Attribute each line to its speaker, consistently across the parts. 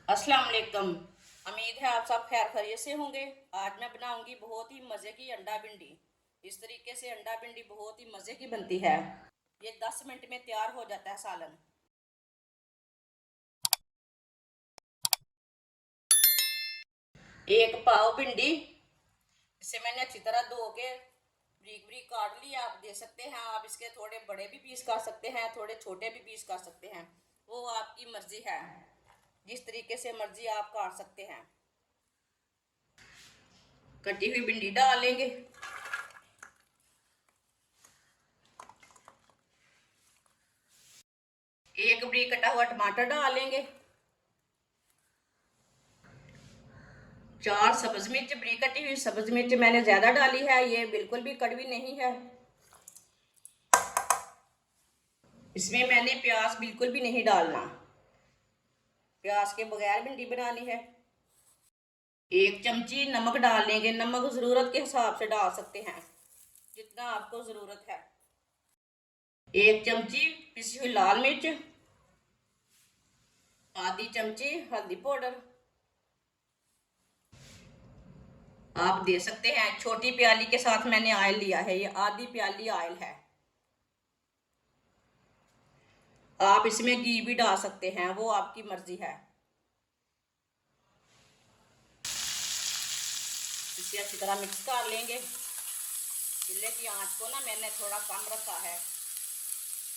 Speaker 1: अस्सलाम वालेकुम। उम्मीद है आप सब खैर खैरियत से होंगे। आज मैं बनाऊंगी बहुत ही मज़े की अंडा भिंडी। इस तरीके से अंडा भिंडी बहुत ही मज़े की बनती है। ये 10 मिनट में तैयार हो जाता है सालन। एक पाव भिंडी, इसे मैंने अच्छी तरह धो के ब्रीक ब्रीक काट लिया। आप दे सकते हैं, आप इसके थोड़े बड़े भी पीस काट सकते हैं, थोड़े छोटे भी पीस काट सकते हैं, वो आपकी मर्जी है। जिस तरीके से मर्जी आप काट सकते हैं। कटी हुई भिंडी डाल लेंगे। एक बरीक कटा हुआ टमाटर डाल लेंगे। 4 सब्ज मिर्च, बरीक कटी हुई सब्ज मिर्च मैंने ज्यादा डाली है, ये बिल्कुल भी कड़वी नहीं है। इसमें मैंने प्याज बिल्कुल भी नहीं डालना, प्याज के बगैर भिंडी बनानी है। एक चमची नमक डाल लेंगे। नमक जरूरत के हिसाब से डाल सकते हैं, जितना आपको जरूरत है। एक चमची पिसी हुई लाल मिर्च, आधी चमची हल्दी पाउडर। आप दे सकते हैं, छोटी प्याली के साथ मैंने ऑयल लिया है, ये आधी प्याली ऑयल है। आप इसमें घी भी डाल सकते हैं, वो आपकी मर्जी है। इसे अच्छी तरह मिक्स कर लेंगे। चूल्हे की आंच को ना मैंने थोड़ा कम रखा है,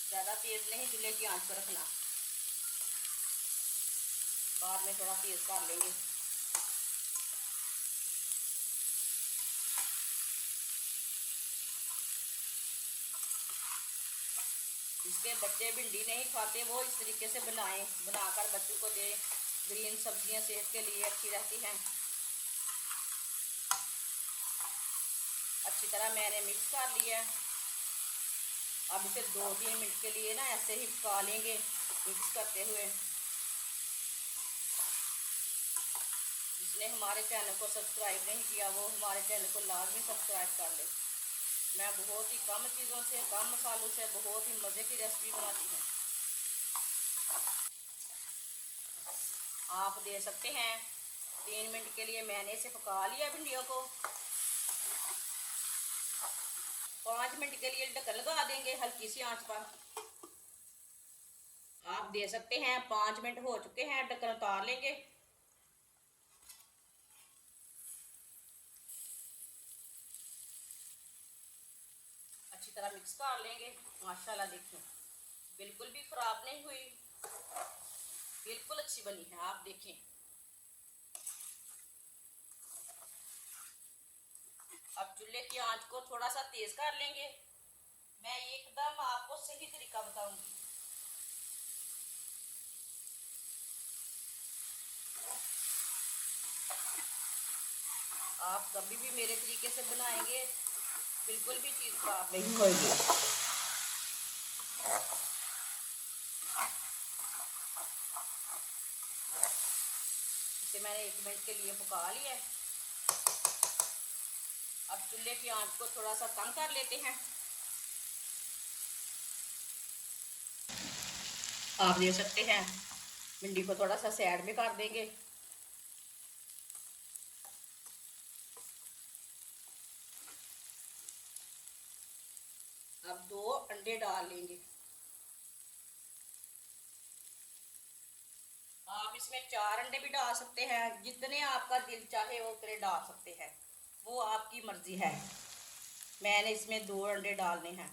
Speaker 1: ज़्यादा तेज़ नहीं चूल्हे की आंच पर रखना, बाद में थोड़ा तेज़ कर लेंगे। जिसके बच्चे भिंडी नहीं खाते वो इस तरीके से बनाकर बच्चों को दें। ग्रीन सब्जियां सेहत के लिए अच्छी रहती हैं। अच्छी तरह मैंने मिक्स कर लिया है। अब इसे 2-3 मिनट के लिए ना ऐसे ही पका लेंगे मिक्स करते हुए। जिसने हमारे चैनल को सब्सक्राइब नहीं किया वो हमारे चैनल को लाजमी सब्सक्राइब कर ले। मैं बहुत ही कम चीज़ों से, कम मसालों से बहुत ही मज़े की रेसिपी बनाती हूँ। आप दे सकते हैं। 3 मिनट के लिए मैंने इसे पका लिया भिंडियों को। 5 मिनट के लिए ढक्कन लगा देंगे हल्की सी आंच पर। आप दे सकते हैं 5 मिनट हो चुके हैं, ढक्कन उतार लेंगे। अच्छी तरह मिक्स कर लेंगे। माशाल्लाह देखिए बिल्कुल भी खराब नहीं हुई, बिल्कुल अच्छी बनी है। आप देखें, अब चूल्हे की आंच को थोड़ा सा तेज कर लेंगे। मैं एकदम आपको सही तरीका बताऊंगी। आप कभी भी मेरे तरीके से बनाएंगे बिल्कुल भी चीज़ खराब नहीं होगी। इसे मैंने 1 मिनट के लिए पका लिया है। अब चूल्हे की आंच को थोड़ा सा कम कर लेते हैं। आप दे सकते हैं, भिंडी को थोड़ा सा साइड में कर देंगे। अब 2 अंडे डाल लेंगे। आप इसमें 4 अंडे भी डाल सकते हैं, जितने आपका दिल चाहे वो उतने डाल सकते हैं, वो आपकी मर्जी है। मैंने इसमें 2 अंडे डालने हैं।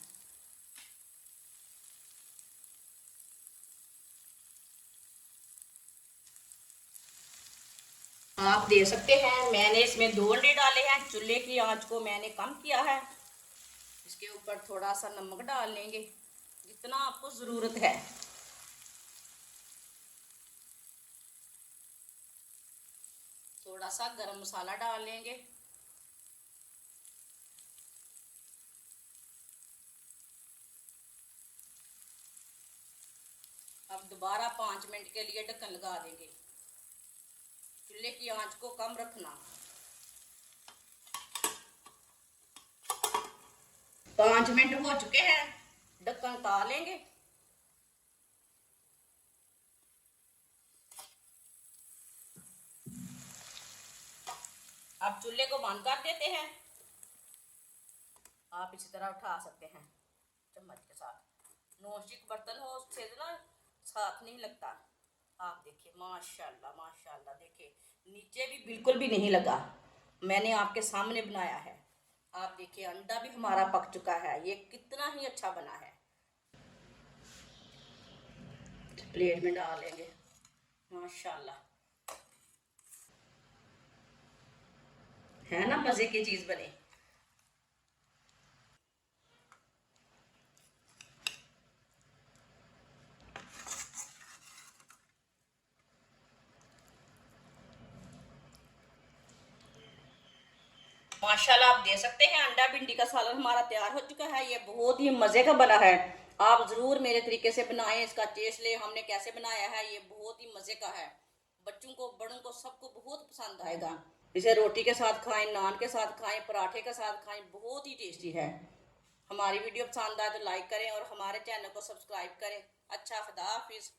Speaker 1: आप दे सकते हैं, मैंने इसमें 2 अंडे डाले हैं। चूल्हे की आंच को मैंने कम किया है। इसके ऊपर थोड़ा सा नमक डाल लेंगे, जितना आपको ज़रूरत है। थोड़ा सा गरम मसाला डाल लेंगे। अब दोबारा 5 मिनट के लिए ढक्कन लगा देंगे। चूल्हे की आंच को कम रखना। 5 मिनट हो चुके हैं, ढक्कन उतार लेंगे। अब चूल्हे को बंद कर देते हैं। आप इसी तरह उठा सकते हैं चम्मच के साथ। नॉनस्टिक बर्तन हो उससे ना साथ नहीं लगता। आप देखिए माशाल्लाह माशाल्लाह, देखिए नीचे भी बिल्कुल भी नहीं लगा। मैंने आपके सामने बनाया है। आप देखिए अंडा भी हमारा पक चुका है। ये कितना ही अच्छा बना है। प्लेट में डाल लेंगे। माशाल्लाह, है ना मजे की चीज बनी। माशाल्लाह आप दे सकते हैं अंडा भिंडी का सालन हमारा तैयार हो चुका है। ये बहुत ही मज़े का बना है। आप ज़रूर मेरे तरीके से बनाएं, इसका टेस्ट ले हमने कैसे बनाया है। ये बहुत ही मज़े का है। बच्चों को बड़ों को सबको बहुत पसंद आएगा। इसे रोटी के साथ खाएं, नान के साथ खाएं, पराठे के साथ खाएं, बहुत ही टेस्टी है। हमारी वीडियो पसंद आए तो लाइक करें और हमारे चैनल को सब्सक्राइब करें। अच्छा, खुदा हाफिज़।